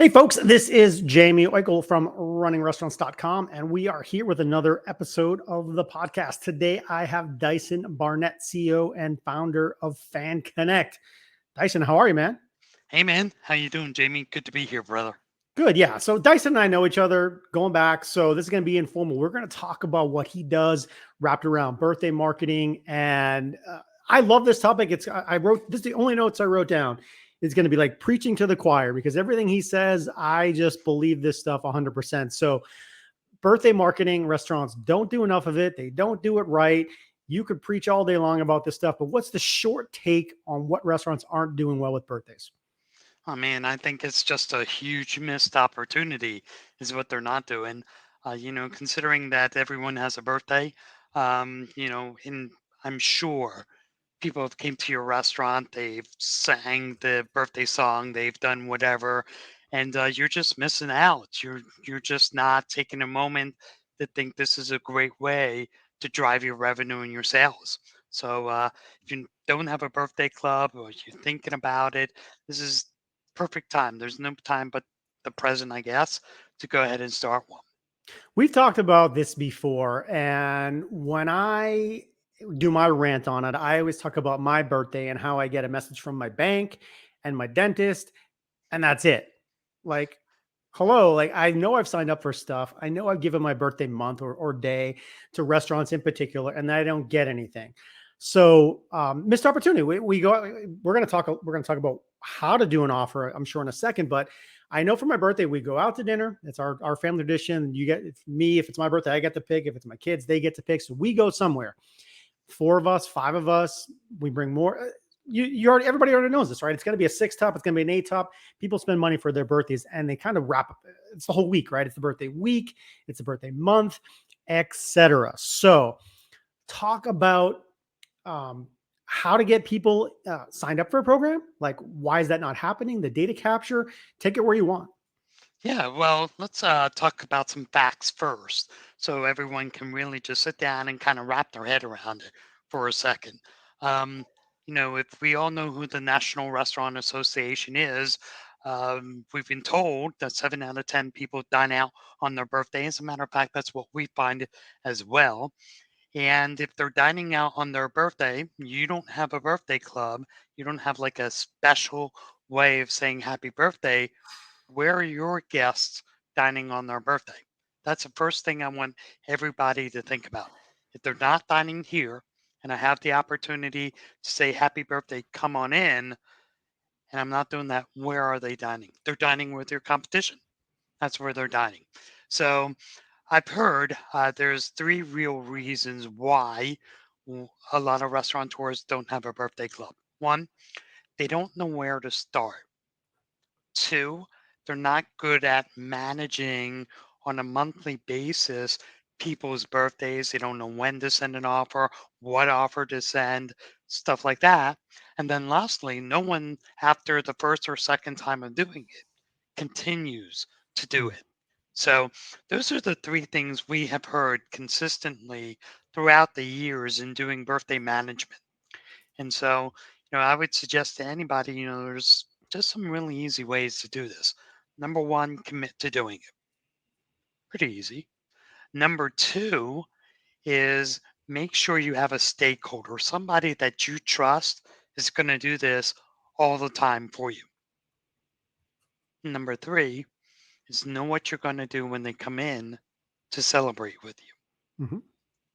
Hey, folks, this is Jamie Oikel from runningrestaurants.com, and we are here with another episode of the podcast. Today, I have Dyson Barnett, CEO and founder of Fan Connect. Dyson, how are you, man? Hey man, how you doing, Jamie? Good to be here, brother. Good, yeah. So Dyson and I know each other going back, so this is going to be informal. We're going to talk about what he does wrapped around birthday marketing, and I love this topic. I wrote this is the only notes I wrote down. It's going to be like preaching to the choir because everything he says, I just believe this stuff 100%. So birthday marketing, restaurants don't do enough of it. They don't do it right. You could preach all day long about this stuff, but what's the short take on what restaurants aren't doing well with birthdays? Oh man, I think it's just a huge missed opportunity, is what they're not doing. Considering that everyone has a birthday, and I'm sure people have came to your restaurant, they've sang the birthday song, they've done whatever, and you're just missing out. You're just not taking a moment to think this is a great way to drive your revenue and your sales. So if you don't have a birthday club or you're thinking about it, this is perfect time. There's no time but the present, I guess, to go ahead and start one. We've talked about this before, and when I do my rant on it, I always talk about my birthday and how I get a message from my bank and my dentist, and that's it. Like, hello, like I know I've signed up for stuff. I know I've given my birthday month or day to restaurants in particular, and I don't get anything. So missed opportunity. We're gonna talk. We're gonna talk about how to do an offer, I'm sure, in a second, but I know for my birthday, we go out to dinner. It's our family tradition. You get me, if it's my birthday, I get to pick. If it's my kids, they get to pick. So we go somewhere. Four of us, five of us, we bring more. Everybody already knows this, right? It's going to be a six top. It's going to be an eight top. People spend money for their birthdays and they kind of wrap up. It's the whole week, right? It's the birthday week. It's the birthday month, etc. So talk about um, how to get people signed up for a program. Like, why is that not happening? The data capture, take it where you want. Yeah, well, let's talk about some facts first so everyone can really just sit down and kind of wrap their head around it for a second. Um, if we all know who the National Restaurant Association is, we've been told that 7 out of 10 people dine out on their birthday. As a matter of fact, that's what we find as well. And if they're dining out on their birthday, you don't have a birthday club, you don't have like a special way of saying happy birthday. Where are your guests dining on their birthday? That's the first thing I want everybody to think about. If they're not dining here and I have the opportunity to say happy birthday, come on in, and I'm not doing that, where are they dining? They're dining with your competition. That's where they're dining. So I've heard there's three real reasons why a lot of restaurateurs don't have a birthday club. One, they don't know where to start. Two, they're not good at managing on a monthly basis people's birthdays. They don't know when to send an offer, what offer to send, stuff like that. And then lastly, no one after the first or second time of doing it continues to do Mm. it. So those are the three things we have heard consistently throughout the years in doing birthday management. And so, I would suggest to anybody, there's just some really easy ways to do this. Number one, commit to doing it. Pretty easy. Number two is make sure you have a stakeholder, somebody that you trust is going to do this all the time for you. Number three is know what you're going to do when they come in to celebrate with you. Mhm.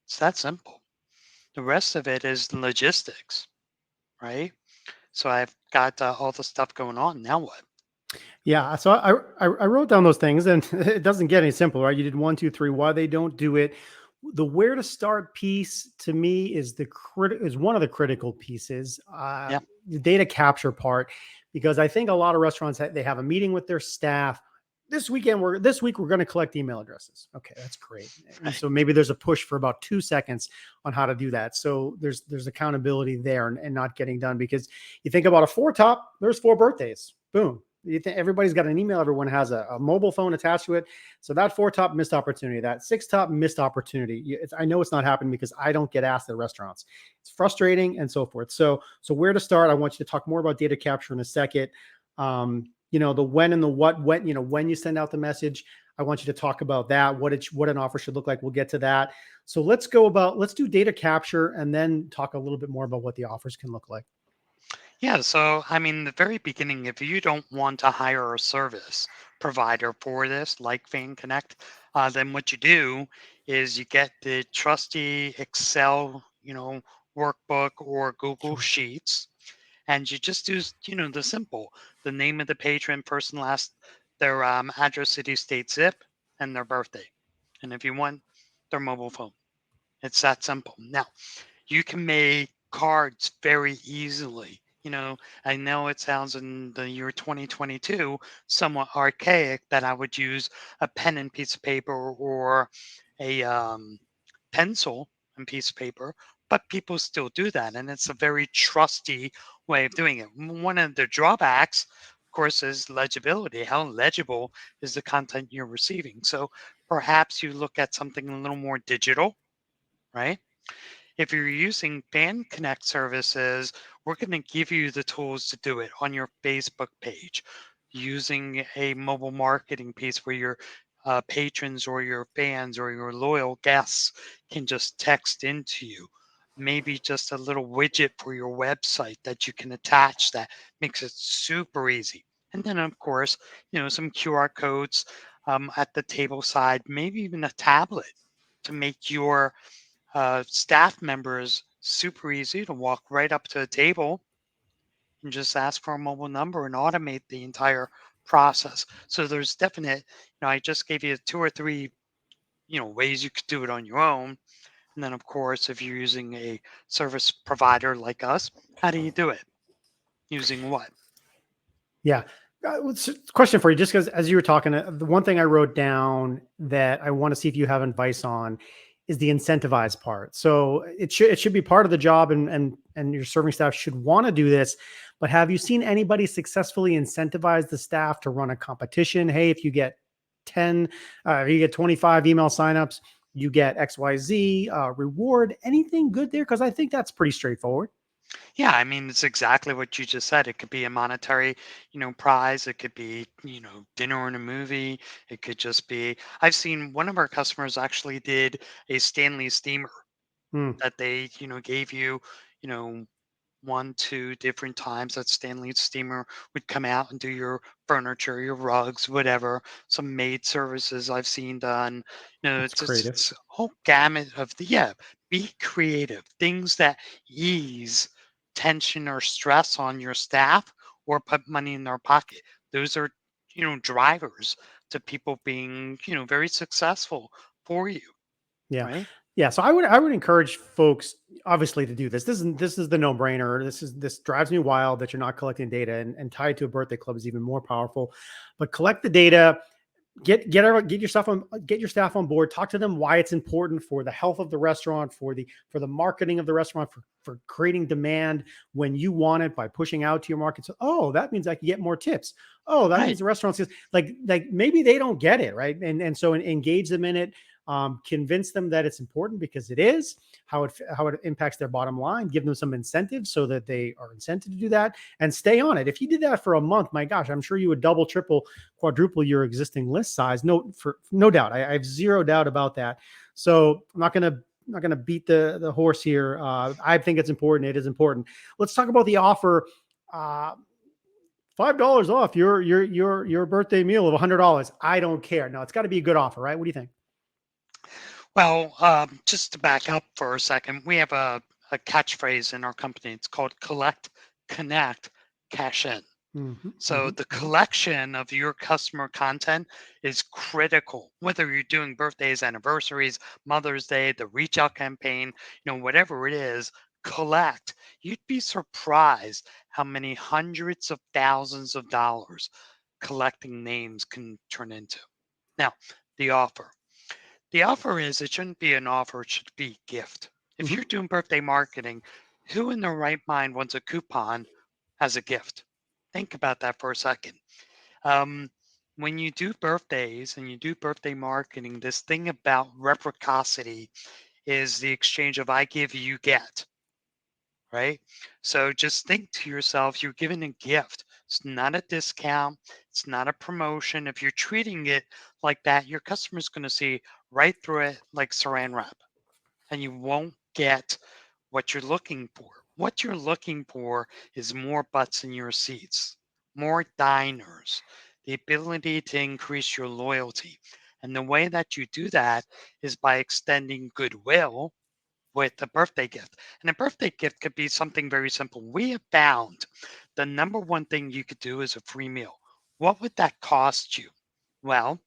It's that simple. The rest of it is logistics, right? So I've got all the stuff going on. Now what? Yeah, so I wrote down those things, and it doesn't get any simpler, right? You did one, two, three. Why they don't do it? The where to start piece to me is is one of the critical pieces. Yeah. The data capture part, because I think a lot of restaurants they have a meeting with their staff. This week we're going to collect email addresses. Okay, that's great. And Right. so maybe there's a push for about 2 seconds on how to do that. So there's accountability there and not getting done because you think about a four top. There's four birthdays. Boom, you think everybody's got an email, everyone has a mobile phone attached to it. So that four top missed opportunity, that six top missed opportunity. I know it's not happening because I don't get asked at restaurants. It's frustrating and so forth. So where to start? I want you to talk more about data capture in a second. the when and the what, when you send out the message. I want you to talk about that, what an offer should look like. We'll get to that. So let's do data capture and then talk a little bit more about what the offers can look like. Yeah, so I mean, the very beginning, if you don't want to hire a service provider for this, like Fan Connect, then what you do is you get the trusty Excel, workbook or Google Sure. Sheets, and you just do, the simple, the name of the patron, first and last, their address, city, state, zip, and their birthday, and if you want, their mobile phone. It's that simple. Now, you can make cards very easily. I know it sounds in the year 2022 somewhat archaic that I would use a pen and piece of paper or a pencil and piece of paper, but people still do that. And it's a very trusty way of doing it. One of the drawbacks, of course, is legibility. How legible is the content you're receiving? So perhaps you look at something a little more digital, right? If you're using Fan Connect services, we're going to give you the tools to do it on your Facebook page using a mobile marketing piece where your patrons or your fans or your loyal guests can just text into you. Maybe just a little widget for your website that you can attach that makes it super easy. And then, of course, some QR codes at the table side, maybe even a tablet to make your staff members super easy to walk right up to a table and just ask for a mobile number and automate the entire process. So there's definite, I just gave you two or three, ways you could do it on your own. And then of course, if you're using a service provider like us, how do you do it? Using what? Yeah. Question for you, just because as you were talking, the one thing I wrote down that I want to see if you have advice on is the incentivized part. So it should be part of the job, and your serving staff should want to do this. But have you seen anybody successfully incentivize the staff to run a competition? Hey, if you get 10, if you get 25 email signups, you get XYZ reward. Anything good there? Because I think that's pretty straightforward. Yeah, I mean, it's exactly what you just said. It could be a monetary, prize. It could be, dinner and a movie. It could just be. I've seen one of our customers actually did a Stanley steamer Hmm, that they, gave you, you know, 1, 2 different times that Stanley steamer would come out and do your furniture, your rugs, whatever. Some maid services I've seen done. that's creative. It's a whole gamut of be creative. Things that ease tension or stress on your staff or put money in their pocket. Those are, drivers to people being, very successful for you, Yeah. right? Yeah. So I would encourage folks obviously to do this. This is the no-brainer. This drives me wild that you're not collecting data, and tied to a birthday club is even more powerful. But collect the data, get your staff on board, talk to them why it's important for the health of the restaurant, for the marketing of the restaurant, for creating demand when you want it by pushing out to your market. So, oh, that means I can get more tips. Oh, that means Right. the restaurant says, like maybe they don't get it, right? And so engage them in it, convince them that it's important because it is, how it impacts their bottom line, give them some incentives so that they are incented to do that, and stay on it. If you did that for a month, my gosh, I'm sure you would double, triple, quadruple your existing list size. No doubt. I have zero doubt about that. So I'm not gonna beat the horse here. I think it's important. It is important. Let's talk about the offer. Uh, $5 off your birthday meal of $100. I don't care. No, it's got to be a good offer, right? What do you think? Well, just to back up for a second, we have a catchphrase in our company. It's called collect, connect, cash in. Hmm. So Hmm. the Hmm. collection of your customer content is critical, whether you're doing birthdays, anniversaries, Mother's Day, the reach out campaign, whatever it is, collect. You'd be surprised how many hundreds of thousands of dollars collecting names can turn into. Now, the offer. The offer is it shouldn't be an offer, it should be gift. If Hmm. you're doing birthday marketing, who in their right mind wants a coupon as a gift? Think about that for a second. Um, when you do birthdays and you do birthday marketing, this thing about reciprocity is the exchange of I give, you get. right? So just think to yourself, you're giving a gift. It's not a discount, it's not a promotion. If you're treating it like that, your customer's going to see right through it like saran wrap, and you won't get what you're looking for. What you're looking for is more butts in your seats, more diners, the ability to increase your loyalty. And the way that you do that is by extending goodwill with a birthday gift. And a birthday gift could be something very simple. We have found the number one thing you could do is a free meal. What would that cost you? Well,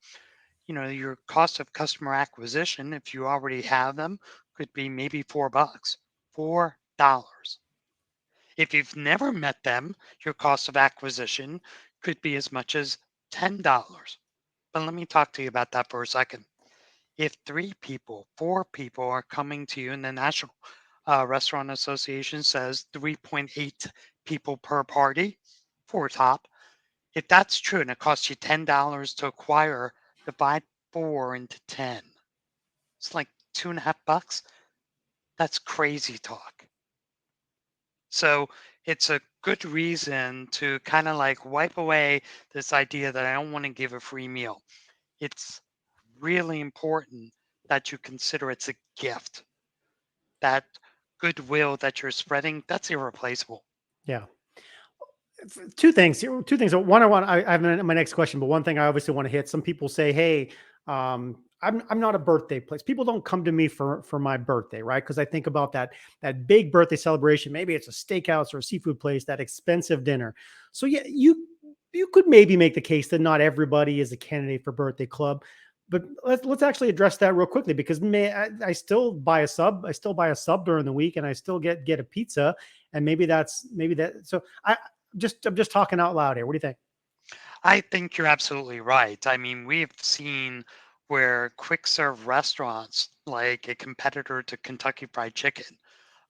your cost of customer acquisition, if you already have them, could be maybe $4. $4. If you've never met them, your cost of acquisition could be as much as $10. But let me talk to you about that for a second. If three people, four people are coming to you, and the National Restaurant Association says 3.8 people per party for a top, if that's true and it costs you $10 to acquire, divide 4 into 10. It's like 2.5 bucks. That's crazy talk. So it's a good reason to kind of like wipe away this idea that I don't want to give a free meal. It's really important that you consider it's a gift. That goodwill that you're spreading, that's irreplaceable. Yeah. Two things here. Two things. One, I have my next question, but one thing I obviously want to hit. Some people say, "Hey, I'm not a birthday place. People don't come to me for my birthday, right? Because I think about that big birthday celebration. Maybe it's a steakhouse or a seafood place, that expensive dinner. So yeah, you could maybe make the case that not everybody is a candidate for birthday club. But let's actually address that real quickly because I still buy a sub. I still buy a sub during the week, and I still get a pizza, and maybe that. So I'm just talking out loud here. What do you think? I think you're absolutely right. I mean, we've seen where quick serve restaurants, like a competitor to Kentucky Fried Chicken,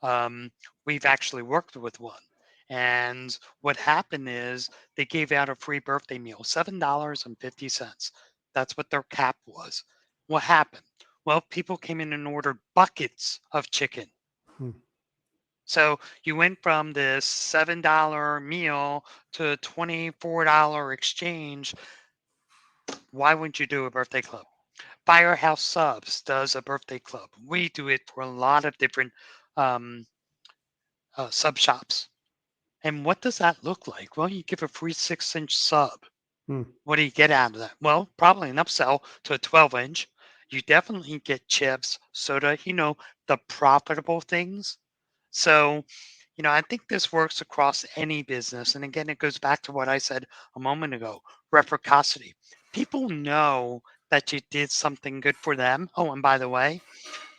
um, we've actually worked with one. And what happened is they gave out a free birthday meal, $7.50. That's what their cap was. What happened? Well, people came in and ordered buckets of chicken. Hmm. So you went from this $7 meal to a $24 exchange. Why wouldn't you do a birthday club? Firehouse Subs does a birthday club. We do it for a lot of different um, sub shops. And what does that look like? Well, you give a free 6-inch sub. Hmm. What do you get out of that? Well, probably an upsell to a 12-inch. You definitely get chips, soda, the profitable things. So, I think this works across any business. And again, it goes back to what I said a moment ago, reciprocity. People know that you did something good for them. Oh, and by the way,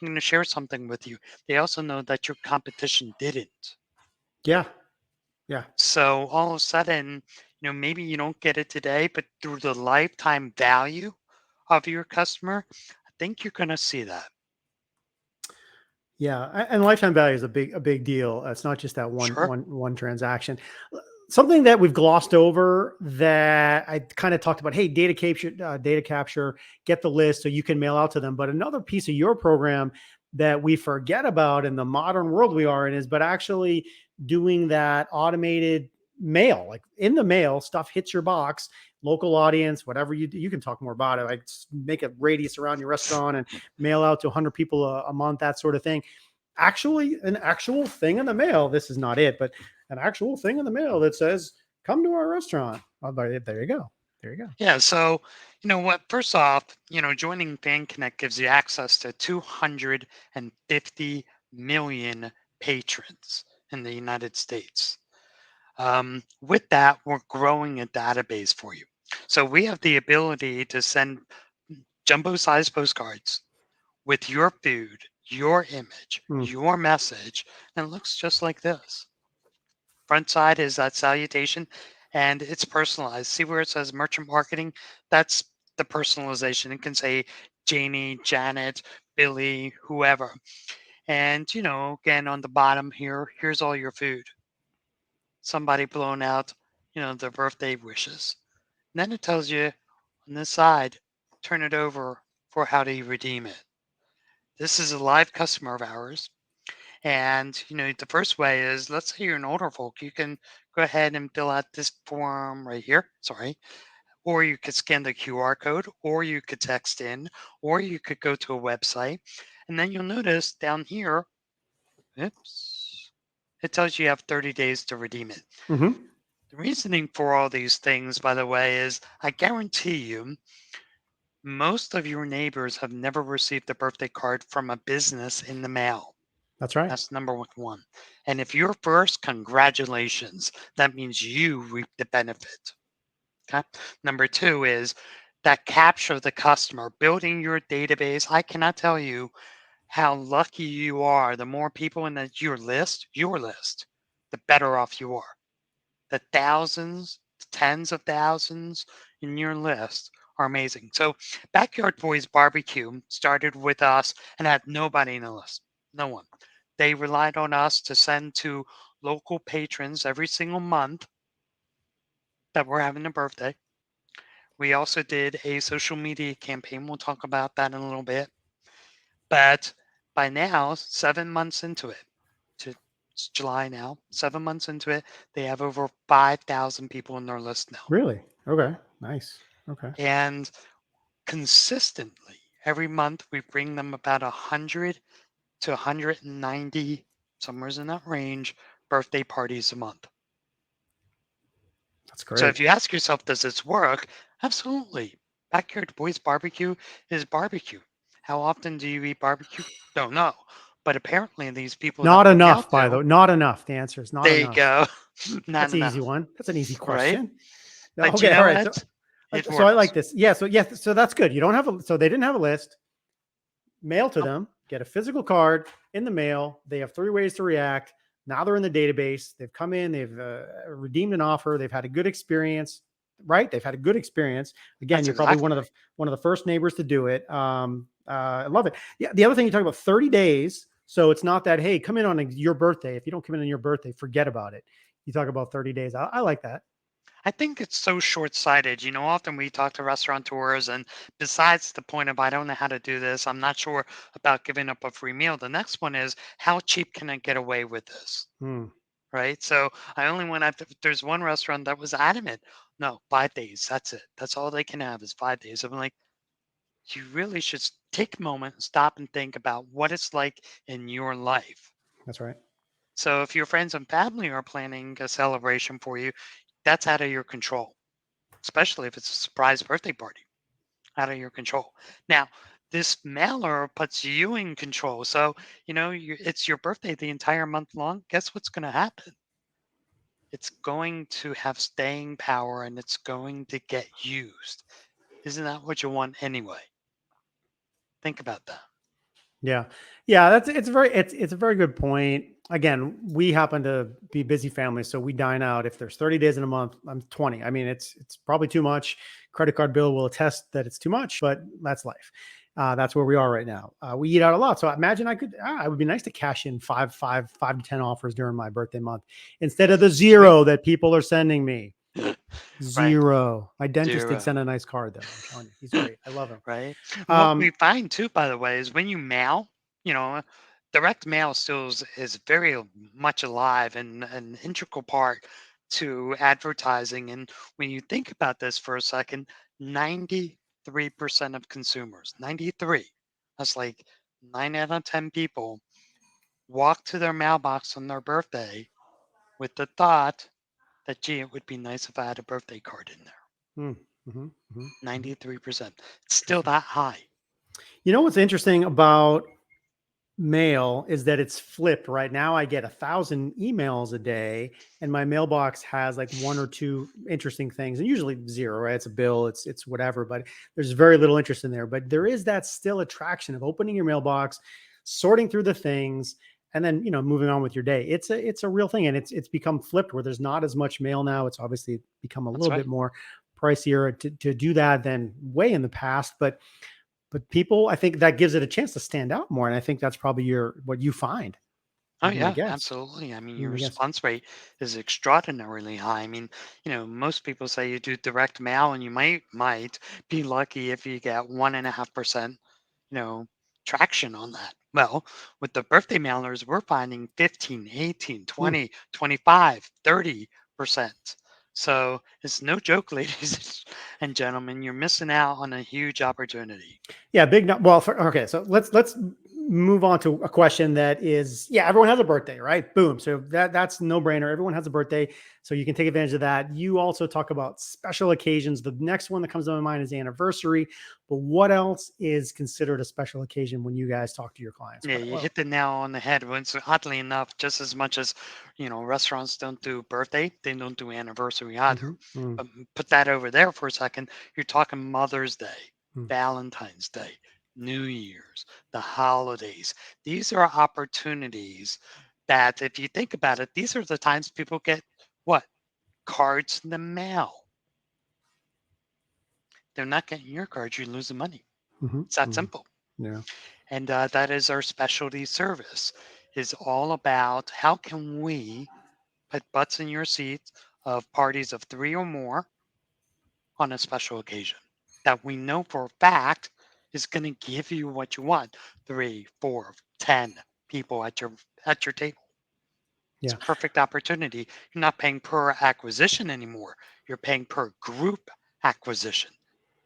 I'm going to share something with you. They also know that your competition didn't. Yeah. Yeah. So all of a sudden, maybe you don't get it today, but through the lifetime value of your customer, I think you're going to see that. Yeah. And lifetime value is a big deal. It's not just that Sure. one transaction. Something that we've glossed over that I kind of talked about. Hey, data capture, get the list so you can mail out to them. But another piece of your program that we forget about in the modern world we are in is, but actually doing that automated mail, like in the mail, stuff hits your box, local audience, whatever you can talk more about it, like make a radius around your restaurant and mail out to 100 people a month, that sort of thing. Actually, an actual thing in the mail. This is not it, but an actual thing in the mail that says, "Come to our restaurant." Oh, there you go. There you go. Yeah. So, you know what? First off, joining Fan Connect gives you access to 250 million patrons in the United States. With that, we're growing a database for you. So we have the ability to send jumbo-sized postcards with your food, your image, Hmm. your message, and it looks just like this. Front side is that salutation, and it's personalized. See where it says merchant marketing? That's the personalization. It can say Janie, Janet, Billy, whoever. And, again, on the bottom here, here's all your food. Somebody blown out, their birthday wishes. And then it tells you on this side, turn it over for how do you redeem it. This is a live customer of ours. And, the first way is, let's say you're an older folk, you can go ahead and fill out this form right here. Sorry. Or you could scan the QR code, or you could text in, or you could go to a website. And then you'll notice down here, oops, it tells you have 30 days to redeem it. Hmm. The reasoning for all these things, by the way, is I guarantee you most of your neighbors have never received a birthday card from a business in the mail. That's right. That's number one. And if you're first, congratulations. That means you reap the benefit. Okay. Number two is that capture the customer, building your database. I cannot tell you how lucky you are. The more people in your list, the better off you are. The thousands, tens of thousands in your list are amazing. So, Backyard Boys Barbecue started with us and had nobody in the list. No one. They relied on us to send to local patrons every single month that were having a birthday. We also did a social media campaign. We'll talk about that in a little bit. But by now, 7 months into it, to it's July now, 7 months into it, they have over 5,000 people in their list now. Really? Okay. Nice. Okay. And consistently, every month, we bring them about 100 to 190, somewhere in that range, birthday parties a month. That's So great. if you ask yourself, does this work? Absolutely. Backyard Boys Barbecue is barbecue. How often do you eat barbecue? Don't know. But apparently, these people that Not we mail enough, by the to, way. Not enough. The answer is not there you enough. go. Not That's an easy enough, one. That's an easy right? question. No, But you okay. All know right. So, what? It so I like works. this. Yeah. So yes. So that's good. You don't have a. So they didn't have a list. Mail to Oh, them. Get a physical card in the mail. They have 3 ways to react. Now they're in the database. They've come in. They've redeemed an offer. They've had a good experience. Right. They've had a good experience. Again, that's you're probably exactly right. one of the first neighbors to do it. I love it. Yeah. The other thing you talk about 30 days. So it's not that, hey, come in on your birthday. If you don't come in on your birthday, forget about it. You talk about 30 days. I like that. I think it's so short-sighted. Often we talk to restaurateurs, and besides the point of I don't know how to do this, I'm not sure about giving up a free meal. The next one is how cheap can I get away with this? Hmm, Right? So I only went after, there's one restaurant that was adamant. No, 5 days. That's it. That's all they can have is 5 days. I'm like, you really should take a moment, stop and think about what it's like in your life. that's right. So if your friends and family are planning a celebration for you, that's out of your control, especially if it's a surprise birthday party, out of your control. Now, this mailer puts you in control. So, it's your birthday the entire month long. Guess what's going to happen? It's going to have staying power and it's going to get used. Isn't that what you want anyway? Think about that. Yeah. Yeah, it's a very good point. Again, we happen to be busy families, so we dine out. If there's 30 days in a month, I'm 20. I mean, it's probably too much. Credit card bill will attest that it's too much, but that's life. That's where we are right now. We eat out a lot, so I imagine it would be nice to cash in five to 10 offers during my birthday month instead of the We, zero that people are sending me. right. Zero. My dentist did 0. send a nice card though. I'm telling you, he's great. I love him. Right? And what we Um, find too, by the way, is when you mail, you know, direct mail still is very much alive and an integral part to advertising. And when you think about this for a second, 93% of consumers, 93, that's like 9 out of 10 people, walk to their mailbox on their birthday with the thought that, gee, it would be nice if I had a birthday card in there. mm, mhm, mhm, mhm. 93%. It's still Interesting. that high. You know what's interesting about mail is that it's flipped. Right now, I get 1,000 emails a day, and my mailbox has like one or two interesting things, and usually zero. Right? It's a bill, it's whatever, but there's very little interest in there. But there is that still attraction of opening your mailbox, sorting through the things, and then moving on with your day. It's a real thing, and it's become flipped where there's not as much mail now. It's obviously become a That's little right. bit more pricier to do that than way in the past, but people, I think that gives it a chance to stand out more, and I think that's probably what you find, Oh, would be my yeah, guess. absolutely. I mean, Be your my guess. response rate is extraordinarily high. I mean, most people say you do direct mail and you might be lucky if you get 1.5%, traction on that. Well, with the birthday mailers, we're finding 15, 18, Mm. 20, 25, 30%. So it's no joke, ladies and gentlemen. You're missing out on a huge opportunity. Yeah, big. Well, okay, so let's move on to a question that is, yeah, everyone has a birthday, right? Boom. So that's no brainer. Everyone has a birthday, so you can take advantage of that. You also talk about special occasions. The next one that comes to my mind is anniversary. But what else is considered a special occasion when you guys talk to your clients? Yeah, you hit the nail on the head. Once, oddly enough, just as much as restaurants don't do birthday, they don't do anniversary either. Mhm, mm, But put that over there for a second. You're talking Mother's Day, mm, Valentine's Day, New Year's, the holidays. These are opportunities that, if you think about it, these are the times people get what? Cards in the mail. They're not getting your cards, you're losing money. mhm, It's that mm. simple. Yeah. And that is our specialty service, is all about how can we put butts in your seats of parties of three or more on a special occasion that we know for a fact is going to give you what you want. Three, four, 10 people at your table. It's Yeah. a perfect opportunity. You're not paying per acquisition anymore. You're paying per group acquisition.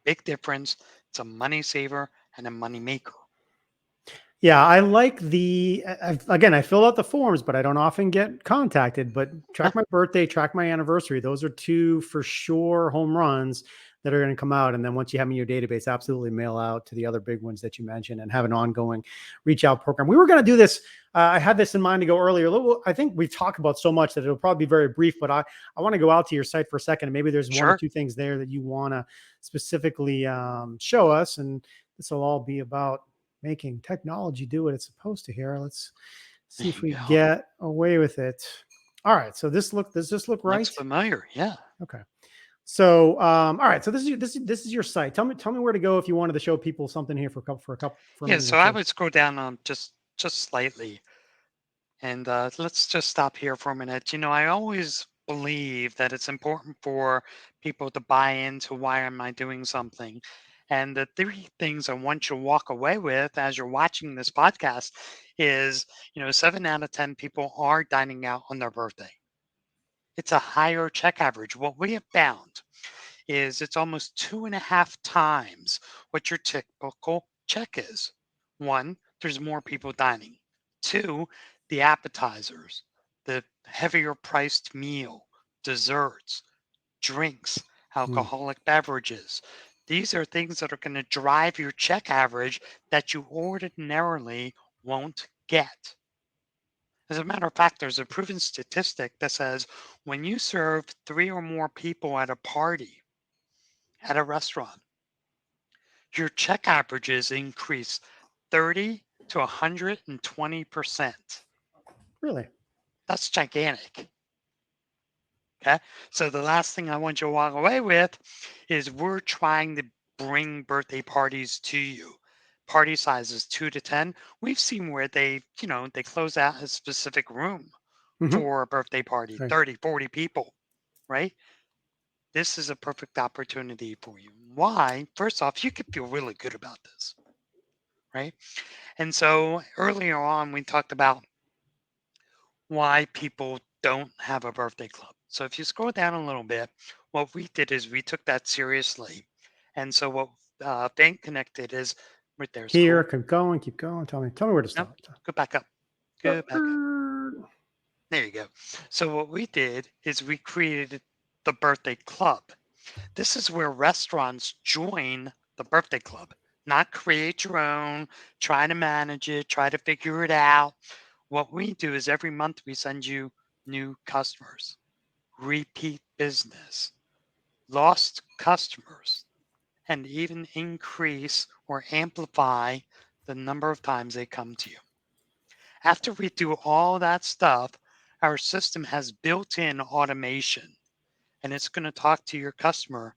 Big difference. It's a money saver and a money maker. Yeah, I like again, I fill out the forms, but I don't often get contacted. But Huh? track my birthday, track my anniversary. Those are two for sure home runs that are going to come out. And then once you have me in your database, absolutely mail out to the other big ones that you mentioned and have an ongoing reach out program. We were going to do this. I had this in mind to go earlier. I think we've talked about so much that it'll probably be very brief, but I want to go out to your site for a second. And maybe there's one or Sure. two things there that you want to specifically show us. And this will all be about making technology do what it's supposed to here. Let's There see if you we go. get away with it. All right. So does this look Looks right? familiar. Yeah. Okay. So, all right. So this is your site. Tell me where to go if you wanted to show people something here for a Yeah. minute or So I two. would scroll down just slightly, and let's just stop here for a minute. I always believe that it's important for people to buy into why am I doing something. And the three things I want you to walk away with as you're watching this podcast is, 7 out of 10 people are dining out on their birthday. It's a higher check average. What we have found is it's almost 2.5 times what your typical check is. One, there's more people dining. Two, the appetizers, the heavier priced meal, desserts, drinks, Hmm. alcoholic beverages. These are things that are going to drive your check average that you ordinarily won't get. As a matter of fact, there's a proven statistic that says when you serve three or more people at a party, at a restaurant, your check averages increase 30 to 120%. Really? That's gigantic. Okay. So the last thing I want you to walk away with is we're trying to bring birthday parties to you. Party sizes 2 to 10. We've seen where they close out a specific room Hmm. for a birthday party, Right. 30, 40 people, right? This is a perfect opportunity for you. Why? First off, you could feel really good about this, right? And so earlier on, we talked about why people don't have a birthday club. So if you scroll down a little bit, what we did is we took that seriously. And so what Bank Connected is right there. Here, Scroll. keep going, keep going. Tell me where to Nope. stop. Go back up. Go back up. There you go. So what we did is we created the birthday club. This is where restaurants join the birthday club, not create your own, try to manage it, try to figure it out. What we do is every month we send you new customers, repeat business, lost customers, and even increase or amplify the number of times they come to you. After we do all that stuff, our system has built in automation and it's going to talk to your customer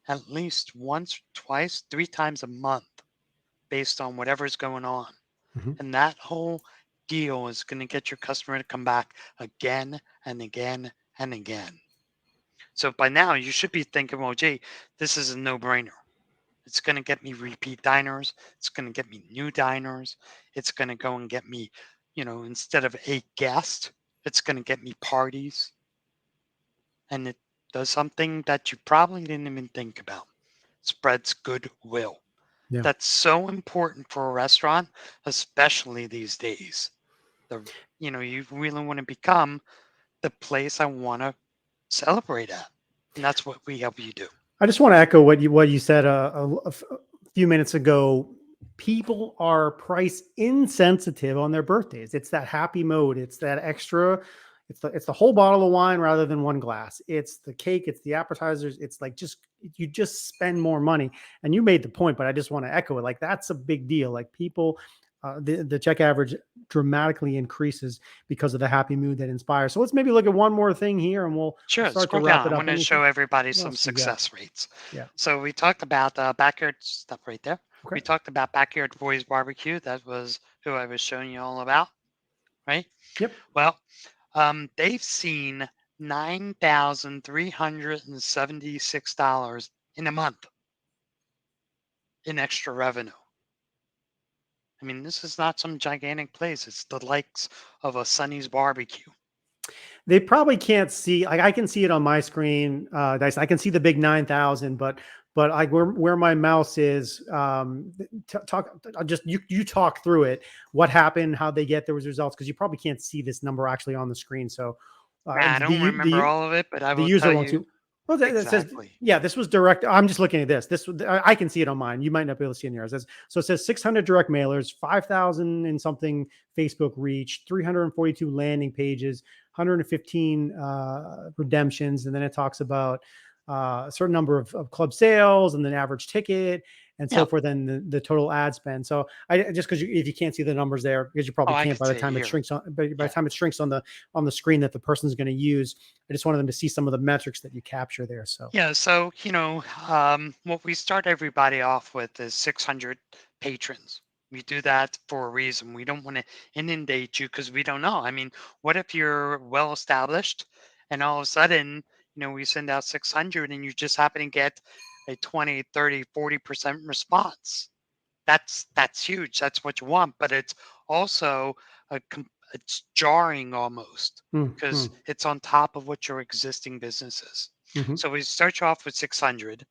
at least once, twice, 3 times a month based on whatever's going on. Mhm. And that whole deal is going to get your customer to come back again and again and again. So by now, you should be thinking, well, gee, this is a no brainer. It's going to get me repeat diners. It's going to get me new diners. It's going to go and get me, instead of a guest, it's going to get me parties. And it does something that you probably didn't even think about. Spreads goodwill. Yeah. That's so important for a restaurant, especially these days. The you really want to become the place I want to celebrate at, and that's what we help you do. I just want to echo what you said a few minutes ago. People are price insensitive on their birthdays. It's that happy mode. It's that extra. It's the whole bottle of wine rather than one glass. It's the cake. It's the appetizers. It's like just you just spend more money. And you made the point, but I just want to echo it. Like that's a big deal. Like people, the check average dramatically increases because of the happy mood that inspires. So let's maybe look at one more thing here, and we'll Sure, start to scroll wrap down. it I up. want to Anything? show everybody What some else do you got? success rates. Yeah. So we talked about backyard stuff right there. Okay. We talked about Backyard Boys Barbecue. That was who I was showing you all about, right? Yep. Well, they've seen $9,376 in a month in extra revenue. I mean, this is not some gigantic place. It's the likes of a Sonny's Barbecue. They probably can't see. Like I can see it on my screen. Dice. I can see the big 9,000, but I where my mouse is. Talk. I'll just you talk through it. What happened? How they get those results? Because you probably can't see this number actually on the screen. So I don't remember all of it, but I the will user tell won't see. you Well, that says, exactly. yeah, this was direct. I'm just looking at this. I can see it on mine. You might not be able to see it in yours. So it says 600 direct mailers, 5,000 and something Facebook reach, 342 landing pages, 115 redemptions, and then it talks about a certain number of club sales and then average ticket and so Yeah. forth, and the total ad spend. So I just because if you can't see the numbers there, because you Oh, probably I can't could by the see it time it here. shrinks on, by the Yeah. time it shrinks on the screen that the person's going to use. I just wanted them to see some of the metrics that you capture there. So Yeah. So, what we start everybody off with is 600 patrons. We do that for a reason. We don't want to inundate you because we don't know. I mean, what if you're well established and all of a sudden, we send out 600 and you just happen to get a 20, 30, 40% response? That's huge. That's what you want, but it's also it's jarring almost because mm, it's on top of what your existing business is. mhm, So we start you off with 600.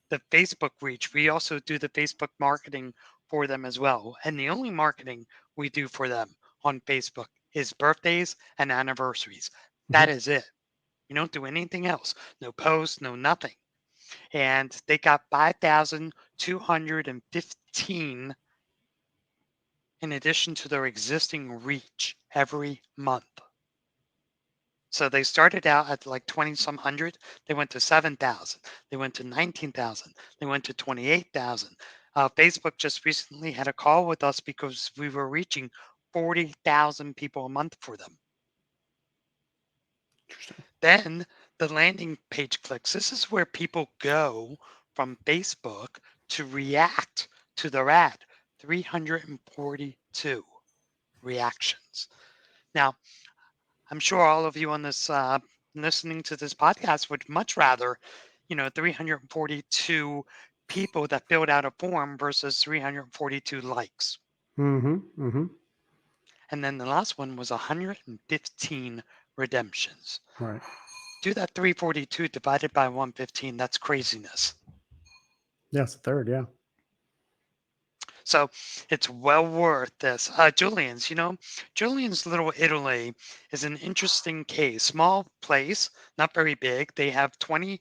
The Facebook reach, we also do the Facebook marketing for them as well. And the only marketing we do for them on Facebook is birthdays and anniversaries. That mhm, is it. We don't do anything else. No posts, no nothing. And they got 5,215 in addition to their existing reach every month. So they started out at like 20 some hundred. They went to 7,000. They went to 19,000. They went to 28,000. Facebook just recently had a call with us because we were reaching 40,000 people a month for them. interesting. Then the landing page clicks. This is where people go from Facebook to react to their ad. 342 reactions. Now, I'm sure all of you on this listening to this podcast would much rather, 342 people that filled out a form versus 342 likes. Mm-hmm, mm-hmm. And then the last one was 115 redemptions. Right. Do that 342 divided by 115. That's craziness. Yes, a third. Yeah. So it's well worth this. Julian's Little Italy is an interesting case. Small place, not very big. They have 20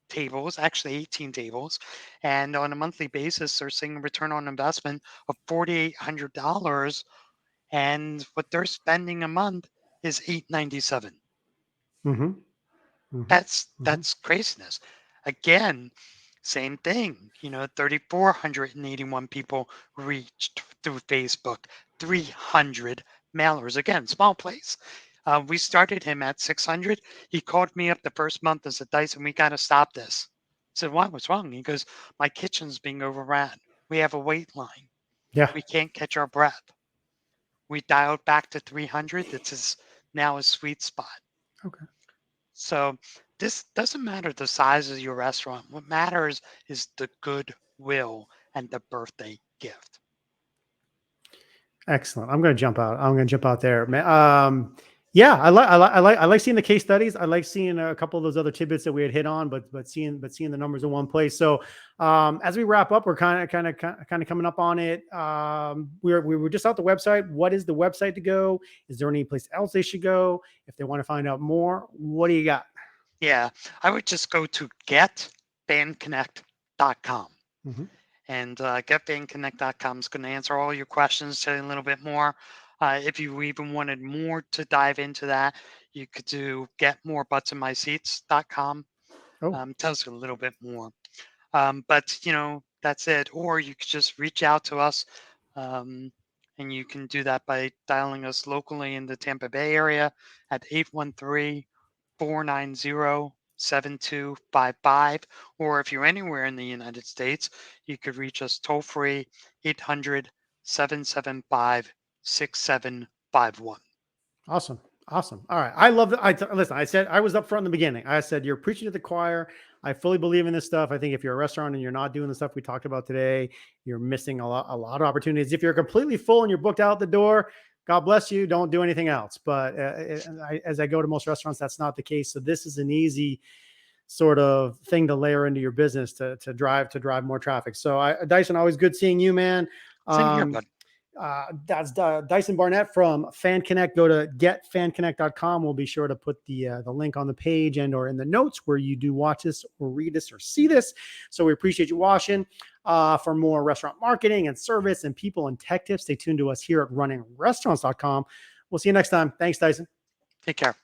tables, actually 18 tables, and on a monthly basis, they're seeing a return on investment of $4,800, and what they're spending a month is $897. Mm-hmm, mm-hmm, mm-hmm, That's craziness. Again, same thing. 3,481 people reached through Facebook, 300 mailers. Again, small place. We started him at 600. He called me up the first month and said, Dyson, we got to stop this. I said, why? What's wrong? He goes, my kitchen's being overran. We have a wait line. yeah. We can't catch our breath. We dialed back to 300. This is now a sweet spot. Okay. So this doesn't matter the size of your restaurant. What matters is the good Goodwill and the birthday gift. Excellent. I'm going to jump out. I'm going to jump out there. Yeah, I like seeing the case studies. I like seeing a couple of those other tidbits that we had hit on, but seeing the numbers in one place. So as we wrap up, we're kind of coming up on it. We were just out the website. What is the website to go? Is there any place else they should go if they want to find out more? What do you got? Yeah, I would just go to getfanconnect.com. Mm-hmm. And getfanconnect.com is going to answer all your questions, tell you a little bit more. If you even wanted more to dive into that, you could do getmorebuttsonmyseats.com. Oh, Tells you a little bit more. But, that's it. Or you could just reach out to us. Um, and you can do that by dialing us locally in the Tampa Bay area at 813-490-7255. Or if you're anywhere in the United States, you could reach us toll free 800-775-6751. awesome. Awesome. All right. I love that. Listen, I said, I was up front in the beginning. I said, you're preaching to the choir. I fully believe in this stuff. I think if you're a restaurant and you're not doing the stuff we talked about today, you're missing a lot of opportunities. If you're completely full and you're booked out the door, God bless you. Don't do anything else. But as I go to most restaurants, that's not the case. So this is an easy sort of thing to layer into your business to drive more traffic. So Dyson, always good seeing you, man. Same here, bud. That's Dyson Barnett from Fan Connect. Go to getfanconnect.com. We'll be sure to put the link on the page and or in the notes where you do watch this or read this or see this. So we appreciate you watching. For more restaurant marketing and service and people and tech tips, stay tuned to us here at runningrestaurants.com. We'll see you next time. Thanks, Dyson. Take care.